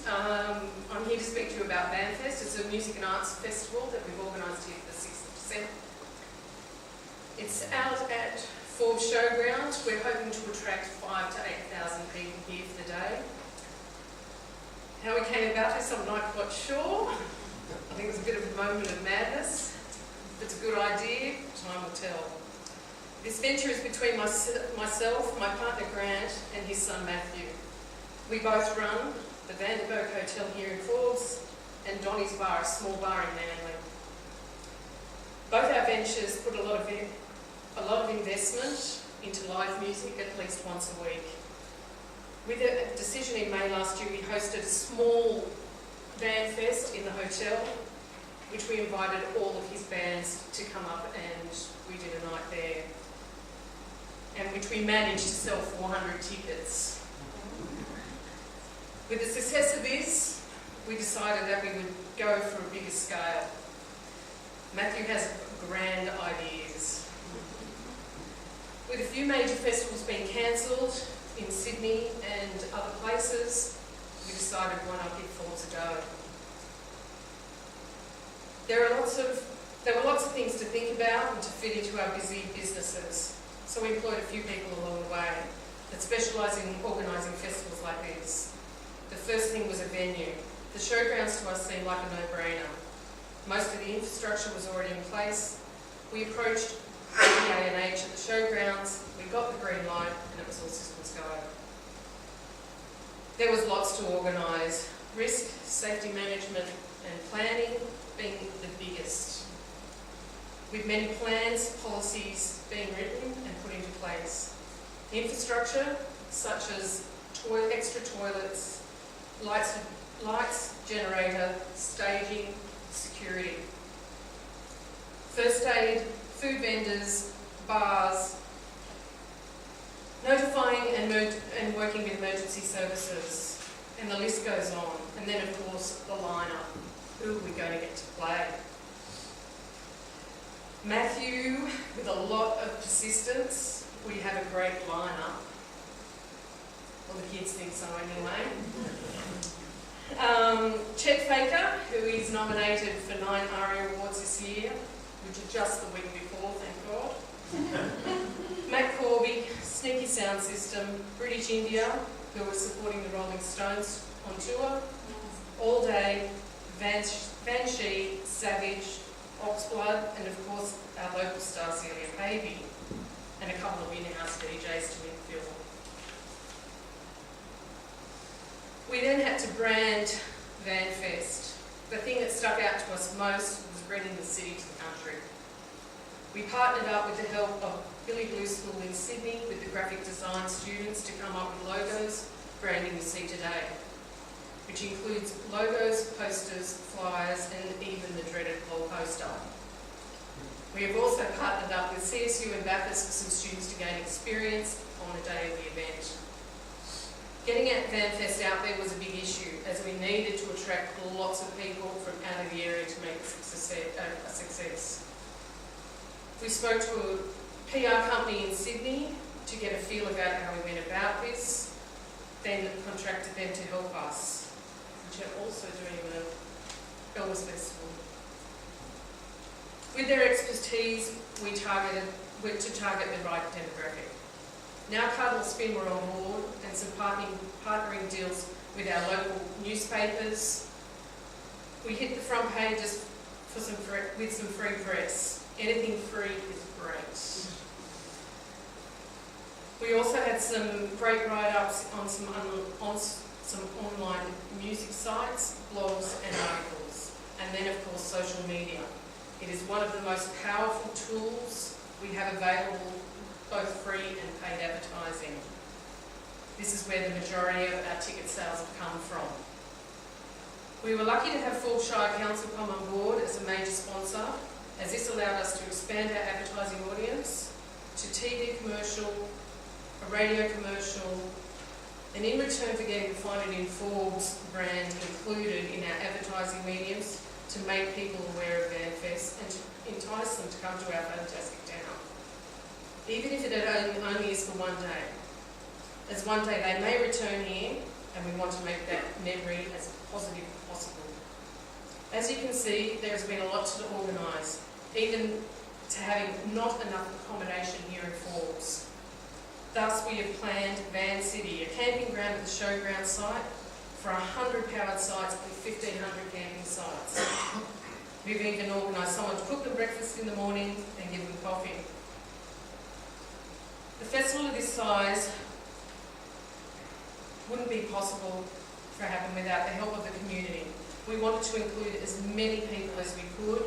I'm here to speak to you about Vanfest. It's a music and arts festival that we've organised here for the 6th of December. It's out at Forbes Showground. We're hoping to attract 5,000 to 8,000 people here for the day. How we came about this, I'm not quite sure. I think it was a bit of a moment of madness. If it's a good idea, time will tell. This venture is between myself, my partner Grant, and his son Matthew. We both run the Vanderburg Hotel here in Forbes and Donny's Bar, a small bar in Manly. Both our ventures put a lot of investment into live music at least once a week. With a decision in May last year, we hosted a small Vanfest in the hotel, which we invited all of his bands to come up, and we did a night there, and which we managed to sell 400 tickets. With the success of this, we decided that we would go for a bigger scale. Matthew has grand ideas. With a few major festivals being cancelled in Sydney and other places, we decided why not give Forbes a go. There were lots of things to think about and to fit into our busy businesses, so we employed a few people along the way that specialise in organising festivals like this. The first thing was a venue. The showgrounds to us seemed like a no-brainer. Most of the infrastructure was already in place. We approached ANH at the showgrounds, we got the green light, and it was all systems go. There was lots to organise. Risk, safety management and planning being the biggest, with many plans, policies being written and put into place. Infrastructure such as extra toilets, lights, generator, staging, security. First aid, food vendors, bars, notifying and working with emergency services, and the list goes on. And then of course the lineup. Who are we going to get to play? Matthew, with a lot of persistence, we have a great lineup. Well, the kids think so anyway. Chet Faker, who is nominated for 9 ARIA Awards this year, which are just the week before, thank God. Matt Corby, Sneaky Sound System, British India, who are supporting the Rolling Stones on tour, All Day, Banshee, Savage, Oxblood, and of course our local star Celia Pavey, and a couple of in-house DJs to infill. We then had to brand Vanfest. The thing that stuck out to us most was bringing the city to the country. We partnered up with the help of Billy Blue School in Sydney with the graphic design students to come up with logos, branding you see today, which includes logos, posters, flyers, and even the dreaded wall poster. We have also partnered up with CSU and Bathurst for some students to gain experience on the day of the event. Getting Vanfest out there was a big issue, as we needed to attract lots of people from out of the area to make it a success. We spoke to a PR company in Sydney to get a feel about how we went about this, then contracted them to help us, which are also doing the Elvis Festival. With their expertise, we were to target the right demographic. Now Cardinal Spin were on board, and some partnering deals with our local newspapers. We hit the front pages with some free press. Anything free is great. We also had some great write-ups on some online music sites, blogs and articles, and then of course social media. It is one of the most powerful tools we have available, both free and paid advertising. This is where the majority of our ticket sales have come from. We were lucky to have Forbes Shire Council come on board as a major sponsor, as this allowed us to expand our advertising audience to TV commercial, a radio commercial, and in return for getting the Find It in Forbes brand included in our advertising mediums to make people aware of Vanfest and to entice them to come to our fantastic town. Even if it only is for one day, as one day they may return here, and we want to make that memory as positive possible. As you can see, there has been a lot to organise, even to having not enough accommodation here in Forbes. Thus, we have planned Van City, a camping ground at the showground site, for 100 powered sites and 1,500 camping sites. We've even organised someone to cook them breakfast in the morning and give them coffee. The festival of this size wouldn't be possible to happen without the help of the community. We wanted to include as many people as we could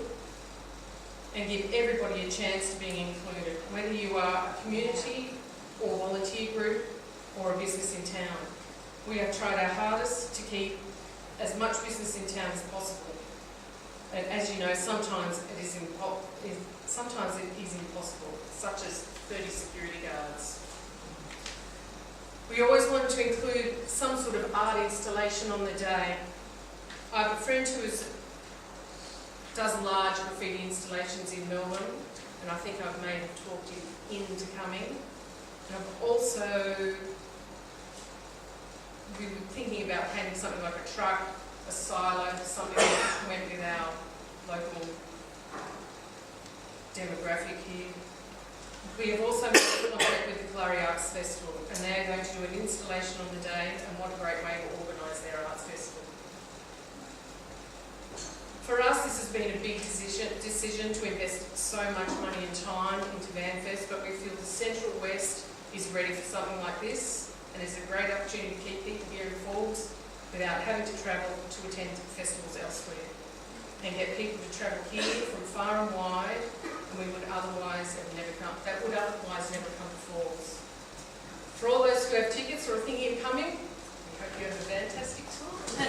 and give everybody a chance to be included, whether you are a community or volunteer group or a business in town. We have tried our hardest to keep as much business in town as possible. And as you know, sometimes it is impossible, such as 30 security guards. We always wanted to include some sort of art installation on the day. I have a friend who does large graffiti installations in Melbourne, and I think I may have talked him into coming. And I've also been thinking about painting something like a truck, a silo, something that went with our local demographic here. We have also made contact with the Kalari Arts Festival, and they are going to do an installation on the day, and what a great way to organise their arts festival. For us, this has been a big decision to invest so much money and time into VanFest, but we feel the Central West is ready for something like this, and it's a great opportunity to keep people here in Forbes without having to travel to attend festivals elsewhere, and get people to travel here from far and wide, and that would otherwise never come to Forbes. For all those who have tickets or are thinking of coming, we hope you have a fantastic time.